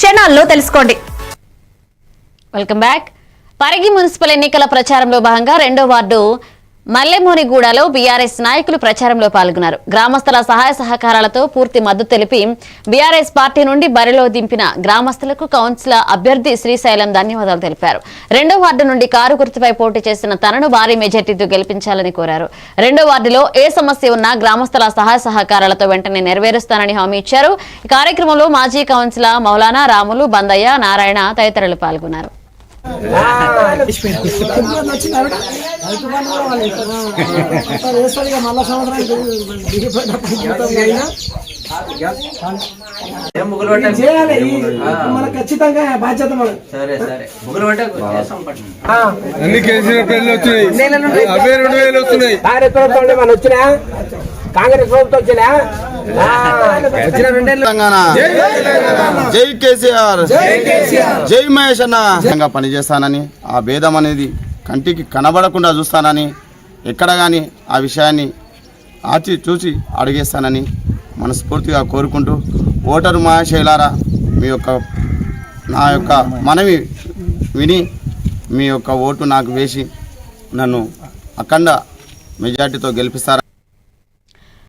క్షణాల్లో తెలుసుకోండి. Welcome back. Parigi municipal ఎన్నికల ప్రచారంలో భాగంగా 2వ వార్డు మల్లెమూనిగూడలో బీఆర్ఎస్ నాయకులు ప్రచారంలో పాల్గొన్నారు. గ్రామస్తుల సహాయ సహకారాలతో పూర్తి మద్దతు తెలిపి బీఆర్ఎస్ పార్టీ నుండి బరిలో దింపిన గ్రామస్తులకు కౌన్సిలర్ అభ్యర్థి శ్రీశైలం ధన్యవాదాలు తెలిపారు. 2వ వార్డు నుండి కారు గుర్తుపై పోటీ చేసిన తనను భారీ మెజార్టీతో గెలిపించాలని కోరారు. 2వ వార్డులో ఏ సమస్య ఉన్నా గ్రామస్తుల సహాయ సహకారాలతో వెంటనే నెరవేరుస్తానని హామీ ఇచ్చారు. ఈ కార్యక్రమంలో మాజీ కౌన్సిలర్ మౌలానా, రాములు, బందయ్య, నారాయణ తదితరులు పాల్గొన్నారు. ఖచ్చితంగా బాధ్యత అన్ని కేసీఆర్ పెళ్లి వచ్చినాయి, 20,000 వస్తున్నాయి. మన వచ్చినా కాంగ్రెస్ ప్రభుత్వం వచ్చినా జై కేసీఆర్, జై మహేష్ అన్న పనిచేస్తానని, ఆ భేదం అనేది కంటికి కనబడకుండా చూస్తానని, ఎక్కడ కానీ ఆ విషయాన్ని ఆచి చూసి అడిగేస్తానని మనస్ఫూర్తిగా కోరుకుంటూ, ఓటరు మహాశైలారా నా యొక్క మనవి విని మీ యొక్క ఓటు నాకు వేసి నన్ను అఖండ మెజార్టీతో గెలిపిస్తారని